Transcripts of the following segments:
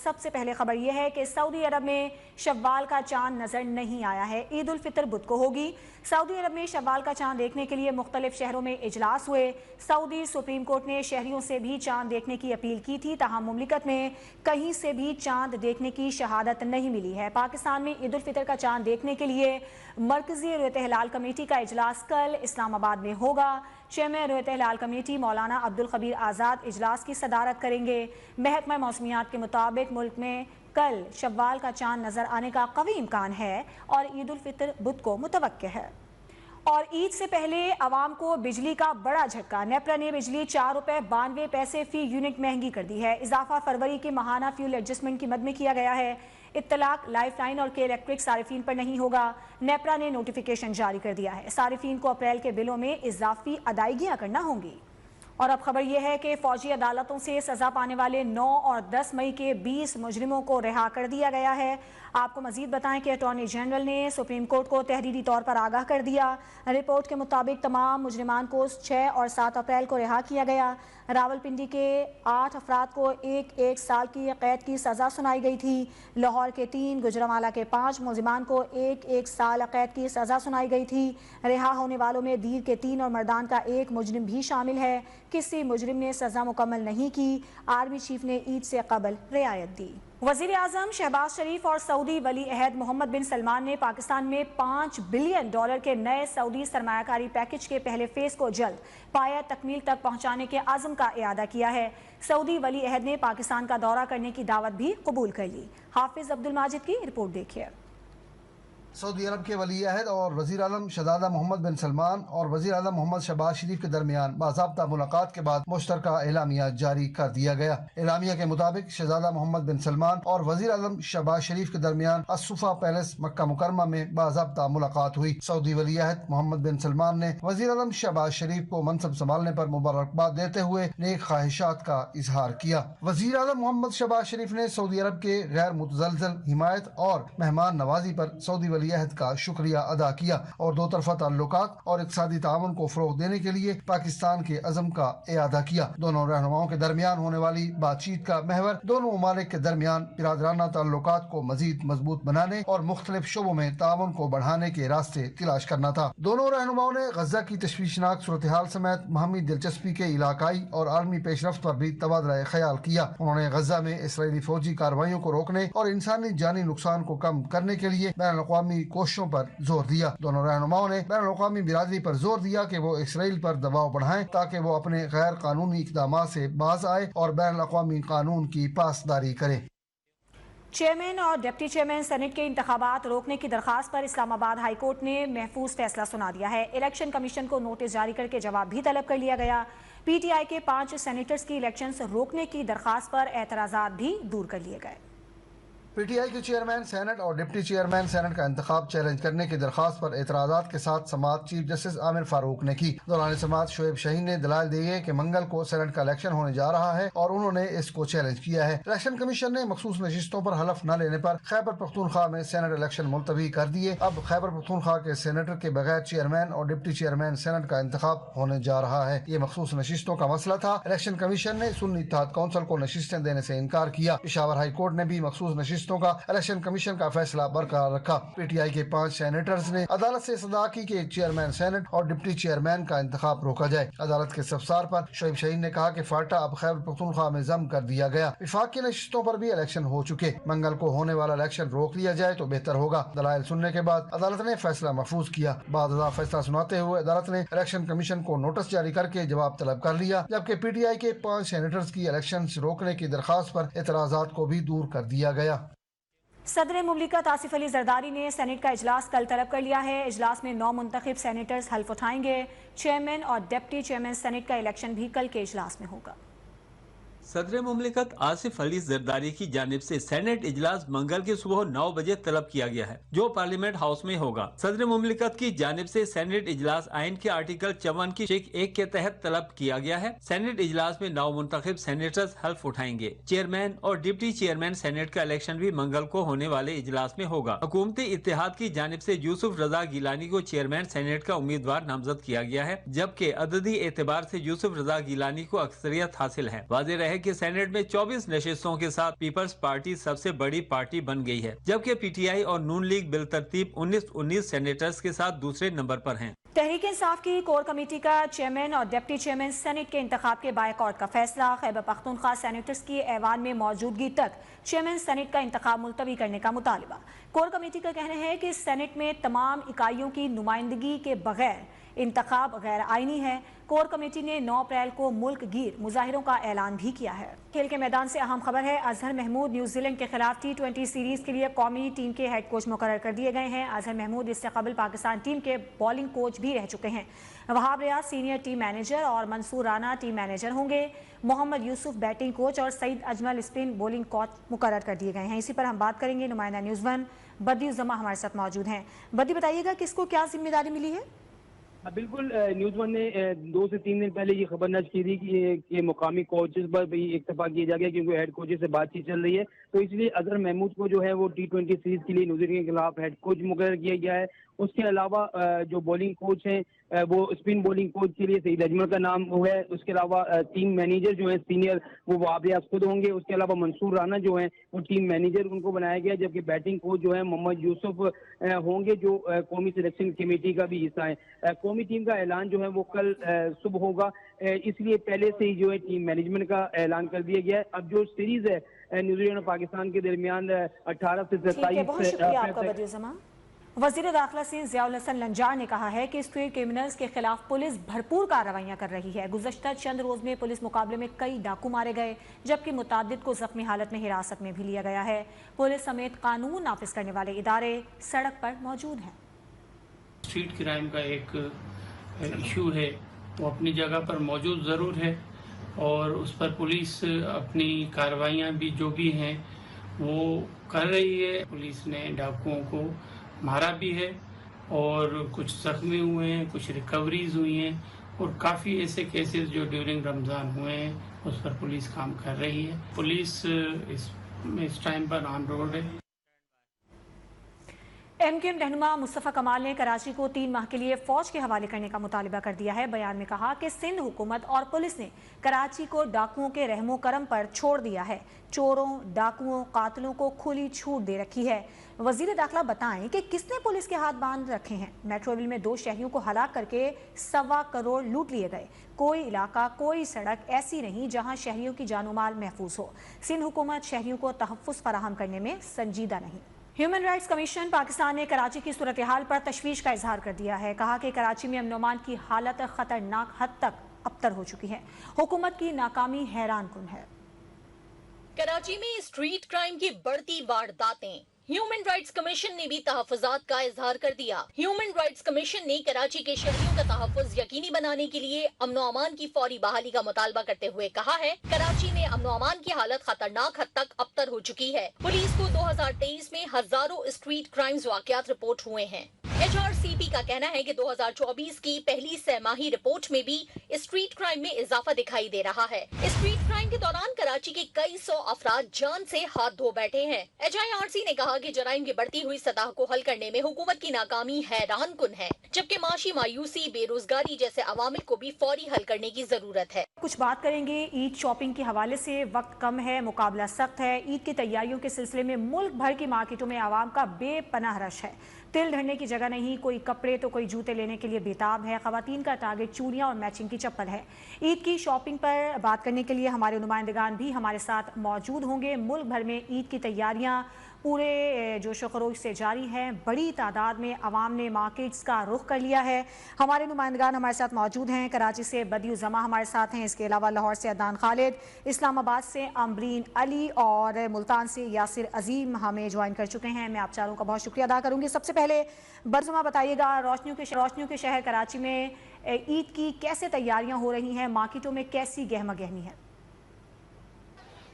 سب سے پہلے خبر یہ ہے کہ سعودی عرب میں شوال کا چاند نظر نہیں آیا ہے۔ عید الفطر بدھ کو ہوگی۔ سعودی عرب میں شوال کا چاند دیکھنے کے لیے مختلف شہروں میں اجلاس ہوئے۔ سعودی سپریم کورٹ نے شہریوں سے بھی چاند دیکھنے کی اپیل کی تھی، تاہم مملکت میں کہیں سے بھی چاند دیکھنے کی شہادت نہیں ملی ہے۔ پاکستان میں عید الفطر کا چاند دیکھنے کے لیے مرکزی رؤیت ہلال کمیٹی کا اجلاس کل اسلام آباد میں ہوگا۔ چیئرمین رؤیت ہلال کمیٹی مولانا عبدالخبیر آزاد اجلاس کی صدارت کریں گے۔ محکمہ موسمیات کے مطابق ملک میں کل شوال کا چاند نظر آنے کا قوی امکان ہے اور عید الفطر بدھ کو متوقع ہے۔ اور عید سے پہلے عوام کو بجلی کا بڑا جھٹکا۔ نیپرا نے بجلی 4 روپے 92 پیسے فی یونٹ مہنگی کر دی ہے۔ اضافہ فروری کے ماہانہ فیول ایڈجسٹمنٹ کی مد میں کیا گیا ہے۔ اطلاق لائف لائن اور کے الیکٹرک صارفین پر نہیں ہوگا۔ نیپرا نے نوٹیفیکیشن جاری کر دیا ہے۔ صارفین کو اپریل کے بلوں میں اضافی ادائیگیاں کرنا ہوں گی۔ اور اب خبر یہ ہے کہ فوجی عدالتوں سے سزا پانے والے 9 اور 10 مئی کے 20 مجرموں کو رہا کر دیا گیا ہے۔ آپ کو مزید بتائیں کہ اٹارنی جنرل نے سپریم کورٹ کو تحریری طور پر آگاہ کر دیا۔ رپورٹ کے مطابق تمام مجرمان کو 6 اور 7 اپریل کو رہا کیا گیا۔ راولپنڈی کے 8 افراد کو 1 سال کی قید کی سزا سنائی گئی تھی۔ لاہور کے 3، گوجرانوالہ کے 5 ملزمان کو 1 سال قید کی سزا سنائی گئی تھی۔ رہا ہونے والوں میں دیر کے 3 اور مردان کا 1 مجرم بھی شامل ہے۔ کسی مجرم نے سزا مکمل نہیں کی۔ آرمی چیف نے عید سے قبل رعایت دی۔ وزیر اعظم شہباز شریف اور سعودی ولی عہد محمد بن سلمان نے پاکستان میں $5 بلین کے نئے سعودی سرمایہ کاری پیکج کے پہلے فیز کو جلد پایہ تکمیل تک پہنچانے کے عزم کا اعادہ کیا ہے۔ سعودی ولی عہد نے پاکستان کا دورہ کرنے کی دعوت بھی قبول کر لی۔ حافظ عبد الماجد کی رپورٹ دیکھیے۔ سعودی عرب کے ولی عہد اور وزیر اعظم شہزادہ محمد بن سلمان اور وزیر اعظم محمد شہباز شریف کے درمیان باضابطہ ملاقات کے بعد مشترکہ اعلامیہ جاری کر دیا گیا۔ اعلامیہ کے مطابق شہزادہ محمد بن سلمان اور وزیر اعظم شہباز شریف کے درمیان الصفا پیلس مکہ مکرمہ میں باضابطہ ملاقات ہوئی۔ سعودی ولی عہد محمد بن سلمان نے وزیر اعظم شہباز شریف کو منصب سنبھالنے پر مبارکباد دیتے ہوئے نیک خواہشات کا اظہار کیا۔ وزیر اعظم محمد شہباز شریف نے سعودی عرب کے غیر متزلزل حمایت اور مہمان نوازی پر سعودی ولی عہد کا شکریہ ادا کیا اور دو طرفہ تعلقات اور اقتصادی تعاون کو فروغ دینے کے لیے پاکستان کے عزم کا اعادہ کیا۔ دونوں رہنماؤں کے درمیان ہونے والی بات چیت کا محور دونوں ممالک کے درمیان برادرانہ تعلقات کو مزید مضبوط بنانے اور مختلف شعبوں میں تعاون کو بڑھانے کے راستے تلاش کرنا تھا۔ دونوں رہنماؤں نے غزہ کی تشویشناک صورتحال سمیت باہمی دلچسپی کے علاقائی اور عالمی پیش رفت پر بھی تبادلہ خیال کیا۔ انہوں نے غزہ میں اسرائیلی فوجی کارروائیوں کو روکنے اور انسانی جانی نقصان کو کم کرنے کے لیے بین الاقوامی کوششوں پر زور دیا۔ دونوں رہنماؤں نے بین الاقوامی برادری پر زور دیا کہ وہ اسرائیل پر دباؤ بڑھائیں تاکہ وہ اپنے غیر قانونی اقدامات سے باز آئے اور بین الاقوامی قانون کی پاسداری کرے۔ چیئرمین اور ڈپٹی چیئرمین سینٹ کے انتخابات روکنے کی درخواست پر اسلام آباد ہائی کورٹ نے محفوظ فیصلہ سنا دیا ہے۔ الیکشن کمیشن کو نوٹس جاری کر کے جواب بھی طلب کر لیا گیا۔ پی ٹی آئی کے 5 سینیٹرز کی الیکشنز روکنے کی درخواست پر اعتراضات بھی دور کر لیے گئے۔ پی ٹی آئی کے چیئرمین سینٹ اور ڈپٹی چیئرمین سینٹ کا انتخاب چیلنج کرنے کی درخواست پر اعتراضات کے ساتھ سماعت چیف جسٹس عامر فاروق نے کی۔ دوران سماعت شعیب شاہین نے دلائل دیے کہ منگل کو سینٹ کا الیکشن ہونے جا رہا ہے اور انہوں نے اس کو چیلنج کیا ہے۔ الیکشن کمیشن نے مخصوص نشستوں پر حلف نہ لینے پر خیبر پختونخوا میں سینٹ الیکشن ملتوی کر دیے۔ اب خیبر پختونخوا کے سینیٹر کے بغیر چیئرمین اور ڈپٹی چیئرمین سینٹ کا انتخاب ہونے جا رہا ہے۔ یہ مخصوص نشستوں کا مسئلہ تھا۔ الیکشن کمیشن نے سنی اتحاد کونسل کو نشستیں دینے سے انکار کیا۔ پشاور ہائی کورٹ نے بھی مخصوص نشستوں کا الیکشن کمیشن کا فیصلہ برقرار رکھا۔ پی ٹی آئی کے 5 سینیٹرز نے عدالت سے استدعا کی کہ چیئرمین سینٹ اور ڈپٹی چیئرمین کا انتخاب روکا جائے۔ عدالت کے استفسار پر شعیب شاہین نے کہا کہ فاٹا اب خیبر پختونخوا میں ضم کر دیا گیا۔ وفاق کی نشستوں پر بھی الیکشن ہو چکے، منگل کو ہونے والا الیکشن روک لیا جائے تو بہتر ہوگا۔ دلائل سننے کے بعد عدالت نے فیصلہ محفوظ کیا۔ بعد ازاں فیصلہ سناتے ہوئے عدالت نے الیکشن کمیشن کو نوٹس جاری کر کے جواب طلب کر لیا، جبکہ پی ٹی آئی کے 5 سینیٹرز کی الیکشن روکنے کی درخواست پر اعتراضات کو بھی دور کر دیا گیا۔ صدر مملکت آصف علی زرداری نے سینٹ کا اجلاس کل طلب کر لیا ہے۔ اجلاس میں 9 منتخب سینیٹرز حلف اٹھائیں گے۔ چیئرمین اور ڈپٹی چیئرمین سینٹ کا الیکشن بھی کل کے اجلاس میں ہوگا۔ صدر مملکت آصف علی زرداری کی جانب سے سینٹ اجلاس منگل کی صبح 9 بجے طلب کیا گیا ہے، جو پارلیمنٹ ہاؤس میں ہوگا۔ صدر مملکت کی جانب سے سینٹ اجلاس آئین کے آرٹیکل 54 کی شق 1 کے تحت طلب کیا گیا ہے۔ سینٹ اجلاس میں 9 منتخب سینیٹرز حلف اٹھائیں گے۔ چیئرمین اور ڈپٹی چیئرمین سینٹ کا الیکشن بھی منگل کو ہونے والے اجلاس میں ہوگا۔ حکومتی اتحاد کی جانب سے یوسف رضا گیلانی کو چیئرمین سینٹ کا امیدوار نامزد کیا گیا ہے، جبکہ عددی اعتبار سے یوسف رضا گیلانی کو اکثریت حاصل ہے۔ واضح رہے है कि सेनेट में 24 नशिस्तों के साथ पीपल्स पार्टी सबसे बड़ी पार्टी बन गई है, जबकि पीटीआई और नून लीग बिलतरतीब 19 सेनेटर्स के साथ दूसरे नंबर पर हैं। तहरीक इंसाफ की कोर कमेटी का चेयरमैन और डिप्टी चेयरमैन सेनेट के इंतखाब के बायकॉट का फैसला। खैबर पख्तूनख्वा सेनेटर्स की ऐवान में मौजूदगी तक चेयरमैन सेनेट का इंतखाब मुलतवी करने का मुतालबा। कोर कमेटी का कहना है कि सेनेट में तमाम इकाइयों की नुमाइंदगी के बगैर इंतखाब गैर आईनी है। कोर कमेटी ने 9 अप्रैल को मुल्क गिर मुजाहिरों का ऐलान भी किया है। खेल के मैदान से अहम खबर है, अजहर महमूद न्यूजीलैंड के खिलाफ T20 सीरीज के लिए कौमी टीम के हेड कोच मुकर्रर कर दिए गए हैं। अजहर महमूद इससे कबल पाकिस्तान टीम के बॉलिंग कोच भी रह चुके हैं। Wahab Riaz senior team manager और मंसूर राना टीम मैनेजर होंगे। मोहम्मद यूसुफ बैटिंग कोच और Saeed Ajmal spin bowling coach मुकर्रर कर दिए गए हैं। इसी पर हम बात करेंगे। नुमाइंदा न्यूज़ 1 बदी उज़्ज़मा हमारे साथ मौजूद हैं। बदी, बताइएगा किसको क्या जिम्मेदारी मिली है? बिल्कुल, न्यूज़ 1 ने 2 से 3 दिन पहले ये खबर नश की थी कि मुकामी कोचेस पर भी इत्तेफाक किया जा गया, क्योंकि हेड कोचेस से बातचीत चल रही है। तो इसलिए अजहर महमूद को जो है वो T20 सीरीज के लिए न्यूजीलैंड के खिलाफ हेड कोच मुकर्रर किया गया है। उसके अलावा जो बॉलिंग कोच हैं वो स्पिन बॉलिंग कोच के लिए सईद अजमल का नाम हुआ है। उसके अलावा टीम मैनेजर जो है सीनियर वो वहाब रियाज खुद होंगे। उसके अलावा मंसूर राना जो है वो टीम मैनेजर उनको बनाया गया, जबकि बैटिंग कोच जो है मोहम्मद यूसुफ होंगे, जो कौमी सिलेक्शन कमेटी का भी हिस्सा है। कौमी टीम का ऐलान जो है वो कल सुबह होगा, इसलिए पहले से ही जो है टीम मैनेजमेंट का ऐलान कर दिया गया है। अब जो सीरीज है न्यूजीलैंड और पाकिस्तान के दरमियान 18 से 27 वज़ीर दाखिला से ज़ियाउल हसन लंजार ने कहा है कि स्ट्रीट क्रिमिनल्स के खिलाफ पुलिस भरपूर कार्रवाइयां कर रही है। गुज़श्ता चंद रोज में पुलिस मुकाबले में कई डाकू मारे गए, जबकि मुतादिद को जख्मी हालत में हिरासत में भी लिया गया है। पुलिस समेत कानून नाफिज करने वाले इदारे सड़क पर मौजूद हैं। स्ट्रीट क्राइम का एक इशू है, वो अपनी जगह पर मौजूद ज़रूर है और उस पर पुलिस अपनी कार्रवाइयाँ भी जो भी हैं वो कर रही है। पुलिस ने डाकुओं को मारा भी है और कुछ जख्मी हुए हैं, कुछ रिकवरीज हुई हैं और काफ़ी ऐसे केसेस जो ड्यूरिंग रमज़ान हुए हैं उस पर पुलिस काम कर रही है। पुलिस इस टाइम पर ऑन रोड है। MKM रहनुमा मुस्तफ़ा कमाल ने कराची को 3 माह के लिए फौज के हवाले करने का मुतालिबा कर दिया है। बयान में कहा कि सिंध हुकूमत और पुलिस ने कराची को डाकुओं के रहमो करम पर छोड़ दिया है। चोरों, डाकुओं, कातिलों को खुली छूट दे रखी है। वजीर दाखिला बताएं कि किसने पुलिस के हाथ बांध रखे हैं। मेट्रोविल में 2 शहरियों को हलाक करके 1.25 करोड़ लूट लिए गए। कोई इलाका, कोई सड़क ऐसी नहीं जहां शहरियों की जानो माल महफूज हो। सिंध हुकूमत शहरियों को तहफ़्फ़ुज़ फराहम करने में संजीदा नहीं। ह्यूमन राइट्स कमीशन पाकिस्तान ने कराची की सूरत हाल पर तशवीश का इजहार कर दिया है। कहा कि कराची में अमन-ओ-अमान की हालत खतरनाक हद तक अबतर हो चुकी है। हुकूमत की नाकामी हैरान कुन है। कराची में स्ट्रीट क्राइम की बढ़ती वारदातें। ह्यूमन राइट्स कमीशन ने भी तहफ़्फ़ुज़ात का इजहार कर दिया। ह्यूमन राइट्स कमीशन ने कराची के शहरियों का तहफ़्फ़ुज़ यकीनी बनाने के लिए अमन-ओ-अमान की फौरी बहाली का मुतालबा करते हुए कहा है, कराची में अमन-ओ-अमान की हालत खतरनाक हद तक अबतर हो चुकी है। पुलिस को 2023 में हजारों स्ट्रीट क्राइम्स वाक़यात रिपोर्ट हुए हैं। HRCP का कहना है कि 2024 की पहली सहमाही रिपोर्ट में भी स्ट्रीट क्राइम में इजाफा दिखाई दे रहा है। स्ट्रीट क्राइम के दौरान कराची के कई 100 अफराद जान से हाथ धो बैठे हैं। HIRC ने कहा कि जराइम की बढ़ती हुई सतह को हल करने में हुकूमत की नाकामी हैरान कुन है, जबकि माशी मायूसी, बेरोजगारी जैसे अवामिल को भी फौरी हल करने की जरूरत है। कुछ बात करेंगे ईद शॉपिंग के हवाले से। वक्त कम है, मुकाबला सख्त है। ईद की तैयारियों के सिलसिले में मुल्क भर की मार्केटों में आवाम का बेपनाह रश है। तिल धरने की जगह नहीं, कोई कपड़े तो कोई जूते लेने के लिए बेताब है। खवातीन का टारगेट चूड़ियां और मैचिंग की चप्पल है। ईद की शॉपिंग पर बात करने के लिए हमारे नुमाइंदगान भी हमारे साथ मौजूद होंगे। मुल्क भर में ईद की तैयारियां पूरे जोशो खरोश से जारी हैं। बड़ी तादाद में अवाम ने मार्केट्स का रुख कर लिया है। हमारे नुमाइंदगान हमारे साथ मौजूद हैं। कराची से बदी उज़्ज़मा हमारे साथ हैं। इसके अलावा लाहौर से अदनान खालिद, इस्लामाबाद से अमरीन अली और मुल्तान से यासिर अजीम हमें ज्वाइन कर चुके हैं। मैं आप चारों का बहुत शुक्रिया अदा करूंगी। सबसे पहले बरजुमा बताइएगा, रोशनियों के शहर कराची में ईद की कैसे तैयारियां हो रही हैं, मार्केटों में कैसी गहमा गहमी है?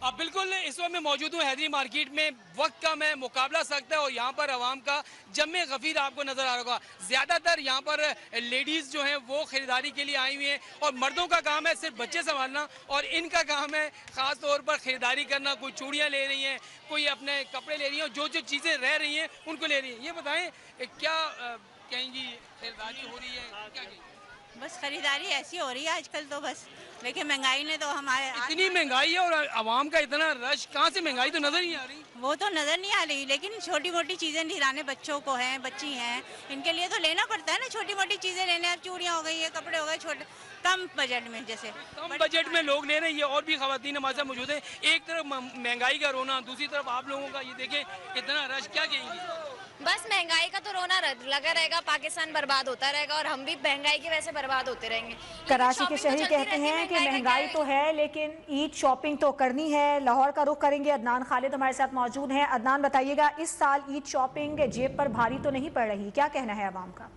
अब बिल्कुल इस वक्त मैं मौजूद हूँ हैदरी मार्केट में। वक्त कम है, मुकाबला सख्त है और यहाँ पर आवाम का जमे गफीर आपको नजर आ रहा होगा। ज्यादातर यहाँ पर लेडीज जो हैं वो खरीदारी के लिए आई हुई हैं और मर्दों का काम है सिर्फ बच्चे संभालना और इनका काम है खास तौर पर खरीदारी करना। कोई चूड़ियाँ ले रही हैं, कोई अपने कपड़े ले रही हैं, जो चीजें रह रही हैं उनको ले रही हैं। ये बताएं क्या कहेंगी, खरीदारी हो रही है क्या? बस खरीदारी ऐसी हो रही है आजकल तो बस, लेकिन महंगाई ने तो हमारे इतनी महंगाई है और आवाम का इतना रश, कहाँ से महंगाई तो नजर नहीं आ रही। वो तो नज़र नहीं आ रही, लेकिन छोटी मोटी चीज़ें लाने बच्चों को हैं, बच्ची हैं, इनके लिए तो लेना पड़ता है ना, छोटी मोटी चीज़ें लेने। अब चूड़ियाँ हो गई है, कपड़े हो गए, छोटे कम बजट में, जैसे कम बजट में लोग ले रहे हैं। ये और भी खवातीन हमारे साथ मौजूद हैं। एक तरफ महंगाई का रोना, दूसरी तरफ आप लोगों का ये देखें इतना रश, क्या कहेंगी? बस महंगाई का तो रोना लगा रहेगा, पाकिस्तान बर्बाद होता रहेगा और हम भी महंगाई की वजह से बर्बाद होते रहेंगे। कराची के शहरी कहते हैं कि महंगाई तो है लेकिन ईद शॉपिंग तो करनी है। लाहौर का रुख करेंगे, अदनान खालिद हमारे साथ मौजूद हैं। अदनान, बताइएगा, इस साल ईद शॉपिंग जेब पर भारी तो नहीं पड़ रही, क्या कहना है अवाम का?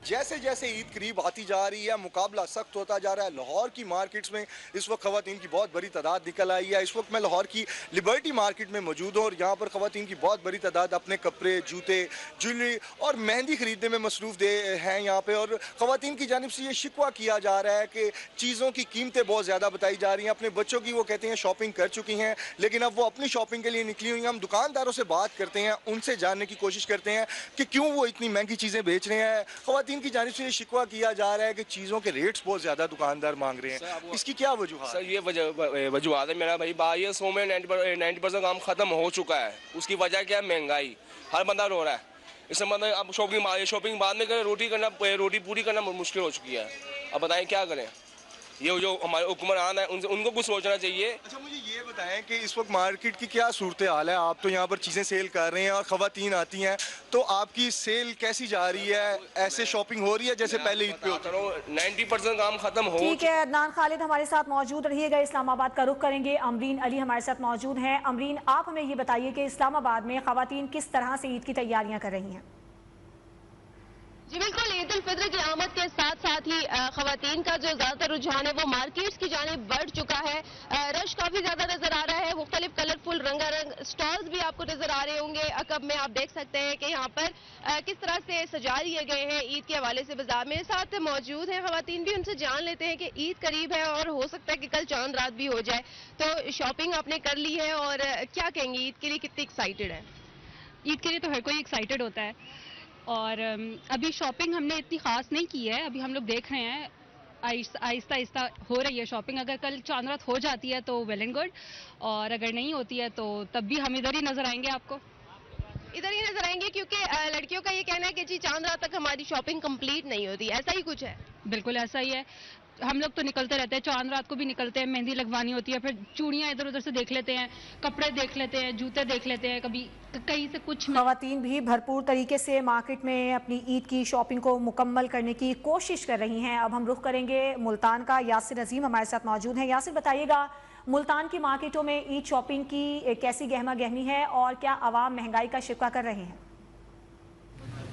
जैसे जैसे ईद करीब आती जा रही है मुकाबला सख्त होता जा रहा है। लाहौर की मार्केट्स में इस वक्त खवातीन की बहुत बड़ी तादाद निकल आई है। इस वक्त मैं लाहौर की लिबर्टी मार्केट में मौजूद हूँ और यहाँ पर खवातीन की बहुत बड़ी तादाद अपने कपड़े, जूते, ज्वेलरी और मेहंदी खरीदने में मसरूफ़ हैं यहाँ पे। और खवातीन की जानिब से ये शिकवा किया जा रहा है कि चीज़ों की कीमतें बहुत ज़्यादा बताई जा रही हैं। अपने बच्चों की वो कहते हैं शॉपिंग कर चुकी हैं, लेकिन अब वो अपनी शॉपिंग के लिए निकली हुई हैं। हम दुकानदारों से बात करते हैं, उनसे जानने की कोशिश करते हैं कि क्यों वो इतनी महंगी चीज़ें बेच रहे हैं। खवातीन की जानिब से ये शिकवा किया जा रहा है कि चीज़ों के रेट्स बहुत ज़्यादा दुकानदार मांग रहे हैं। इसकी क्या वजूहत? सर ये वजूहत है, मेरा भाई बात ये 100 में 90% काम ख़त्म हो चुका है। उसकी वजह क्या है? महंगाई। हर बंदा रो रहा है। इससे मतलब अब शॉपिंग बाद में करें, रोटी पूरी करना मुश्किल हो चुकी है। अब बताएं क्या करें? ये जो हमारे हुक्मरान है उनको कुछ सोचना चाहिए। अच्छा, मुझे ये बताएं कि इस वक्त मार्केट की क्या सूरत हाल है? आप तो यहाँ पर चीज़ें सेल कर रहे हैं और खवातीन आती हैं, तो आपकी सेल कैसी जा रही है? ऐसे शॉपिंग हो रही है जैसे पहले ईद पे होता है? 90% काम खत्म हो। ठीक है, अदनान खालिद हमारे साथ मौजूद रहिएगा। इस्लामाबाद का रुख करेंगे, अमरीन अली हमारे साथ मौजूद हैं। अमरीन, आप हमें ये बताइए कि इस्लामाबाद में खवातीन किस तरह से ईद की तैयारियां कर रही हैं? जी बिल्कुल, ईद उल फितर की आमद के साथ साथ ही खवातीन का जो ज़्यादातर रुझान है वो मार्केट्स की जानिब बढ़ चुका है। रश काफ़ी ज़्यादा नज़र आ रहा है। मुख्तलिफ कलरफुल रंगारंग स्टॉल्स भी आपको नज़र आ रहे होंगे। अकब में आप देख सकते हैं कि यहाँ पर किस तरह से सजा दिए गए हैं ईद के हवाले से। बाजार मेरे साथ मौजूद हैं खवातीन भी, उनसे जान लेते हैं कि ईद करीब है और हो सकता है कि कल चांद रात भी हो जाए, तो शॉपिंग आपने कर ली है और क्या कहेंगी ईद के लिए कितनी एक्साइटेड है? ईद के लिए तो हर कोई एक्साइटेड होता है और अभी शॉपिंग हमने इतनी ख़ास नहीं की है। अभी हम लोग देख रहे हैं आहिस्ता आहिस्ता हो रही है शॉपिंग। अगर कल चांद रात हो जाती है तो वेल एंड गुड, और अगर नहीं होती है तो तब भी हम इधर ही नज़र आएंगे, आपको इधर ही नजर आएंगे, क्योंकि लड़कियों का ये कहना है कि जी चांद रात तक हमारी शॉपिंग कंप्लीट नहीं होती। ऐसा ही कुछ है? बिल्कुल ऐसा ही है। हम लोग तो निकलते रहते हैं, चांद रात को भी निकलते हैं, मेहंदी लगवानी होती है, फिर चूड़ियाँ इधर उधर से देख लेते हैं, कपड़े देख लेते हैं, जूते देख लेते हैं, कभी कहीं से कुछ। खवातीन भी भरपूर तरीके से मार्केट में अपनी ईद की शॉपिंग को मुकम्मल करने की कोशिश कर रही हैं। अब हम रुख करेंगे मुल्तान का, यासिर अजीम हमारे साथ मौजूद हैं। यासिर, बताइएगा, मुल्तान की मार्केटों में ईद शॉपिंग की कैसी गहमा गहमी है और क्या आवाम महंगाई का शिकवा कर रहे हैं?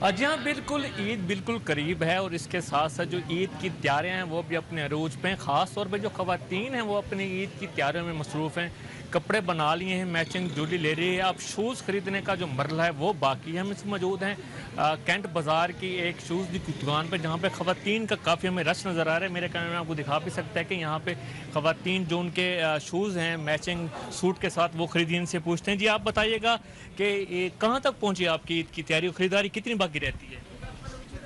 जी हाँ, बिल्कुल ईद बिल्कुल करीब है और इसके साथ साथ जो ईद की तैयारियां हैं वो भी अपने अरूज पे हैं। ख़ास तौर पे जो ख़वातीन हैं वो अपनी ईद की तैयारियों में मसरूफ़ हैं। कपड़े बना लिए हैं, मैचिंग ज्वेलरी ले रही है। अब शूज़ ख़रीदने का जो मरला है वो बाकी है। हम इसमें मौजूद हैं कैंट बाज़ार की एक शूज़ की दुकान पर, जहाँ पे ख़वातीन का काफ़ी हमें रश नज़र आ रहा है। मेरे कैमरे में आपको दिखा भी सकता है कि यहाँ पे ख़वातीन जो उनके शूज़ हैं मैचिंग सूट के साथ वो खरीदी, इनसे पूछते हैं। जी आप बताइएगा कि कहाँ तक पहुँची आपकी ईद की तैयारी, खरीदारी कितनी बाकी रहती है?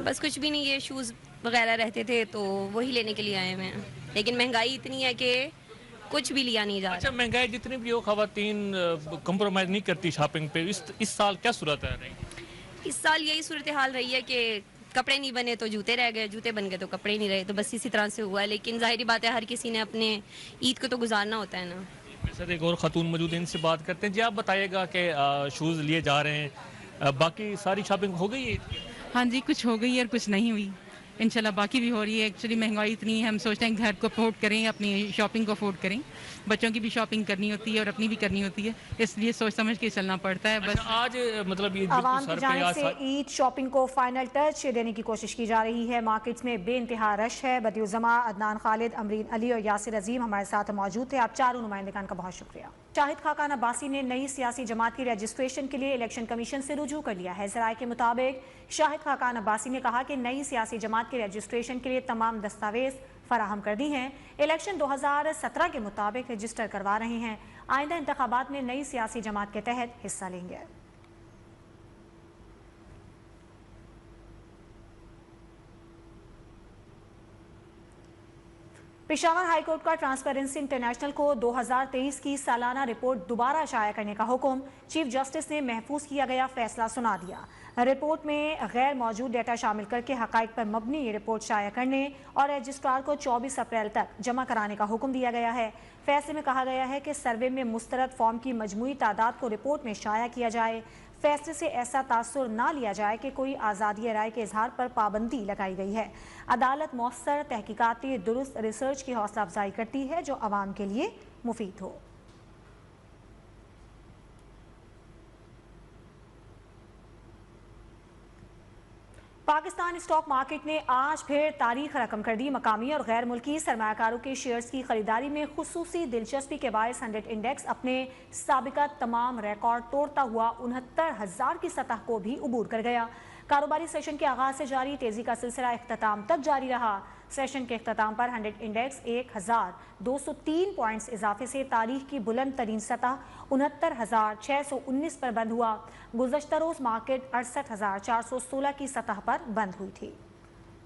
बस कुछ भी नहीं, ये शूज़ वगैरह रहते थे तो वही लेने के लिए आए हुए हैं, लेकिन महंगाई इतनी है कि कुछ भी लिया नहीं जा रहा। अच्छा, महंगाई जितनी भी हो खवातीन कंप्रोमाइज़ नहीं करती शॉपिंग पे। इस साल क्या सूरत है रही? इस साल यही सूरत हाल रही है कि कपड़े नहीं बने तो जूते रह गए, जूते बन गए तो कपड़े नहीं रहे, तो बस इसी तरह से हुआ है। लेकिन जाहिर बात है हर किसी ने अपने ईद को तो गुजारना होता है ना। मेरे साथ एक और खातून मौजूद है, इनसे बात करते हैं। जी आप बताइएगा कि शूज़ लिए जा रहे हैं, बाकी सारी शॉपिंग हो गई है? हाँ जी, कुछ हो गई है और कुछ नहीं हुई। इंशाल्लाह बाकी भी हो रही है। एक्चुअली महंगाई इतनी है, हम सोचते हैं घर को अफोर्ड करें, अपनी शॉपिंग को अफोर्ड करें। बच्चों की भी शॉपिंग करनी होती है और अपनी भी करनी होती है, इसलिए सोच समझ के चलना पड़ता है। बस आज मतलब आवाम की जानिब से ईद शॉपिंग को फाइनल टच देने की कोशिश की जा रही है। मार्केट्स में बेइंतहा रश है। बदियुज़्ज़मा, अदनान खालिद, अमरीन अली और यासिर अजीम हमारे साथ मौजूद थे। आप चारों नुमाइंदगान का बहुत शुक्रिया। शाहिद खाकान अब्बासी ने नई सियासी जमात की रजिस्ट्रेशन के लिए इलेक्शन कमीशन से रुजू कर लिया है। ज़राए के मुताबिक शाहिद खाकान अब्बासी ने कहा कि नई सियासी जमात की रजिस्ट्रेशन के लिए तमाम दस्तावेज फराहम कर दी हैं। इलेक्शन 2017 के मुताबिक रजिस्टर करवा रहे हैं। आइंदा इंतखाबात में नई सियासी जमात के तहत हिस्सा लेंगे। पेशावर हाई कोर्ट का ट्रांसपेरेंसी इंटरनेशनल को 2023 की सालाना रिपोर्ट दोबारा शाया करने का हुक्म। चीफ जस्टिस ने महफूज किया गया फैसला सुना दिया। रिपोर्ट में गैर मौजूद डेटा शामिल करके हकाइक पर मबनी ये रिपोर्ट शाया करने और रजिस्ट्रार को 24 अप्रैल तक जमा कराने का हुक्म दिया गया है। फैसले में कहा गया है कि सर्वे में मुस्तरद फॉर्म की मजमूई तादाद को रिपोर्ट में शाया किया जाए। फैसले से ऐसा तासुर ना लिया जाए कि कोई आज़ादी राय के इजहार पर पाबंदी लगाई गई है। अदालत मौसर तहकीकाती दुरुस्त रिसर्च की हौसला अफजाई करती है जो आवाम के लिए मुफीद हो। पाकिस्तान स्टॉक मार्केट ने आज फिर तारीख रकम कर दी। मकामी और गैर मुल्की सरमायाकारों के शेयर्स की खरीदारी में खुसूसी दिलचस्पी के बायस 100 इंडेक्स अपने साबिका तमाम रिकॉर्ड तोड़ता हुआ 69,000 की सतह को भी उबूर कर गया। कारोबारी सेशन के आगाज से जारी तेजी का सिलसिला इख्तिताम तक जारी रहा। सेशन के इख्तिताम पर 100 इंडेक्स 1,203 पॉइंट्स इजाफे से तारीख की बुलंद तरीन सतह 69,619 पर बंद हुआ। गुज़श्ता रोज मार्केट 68,416 की सतह पर बंद हुई थी।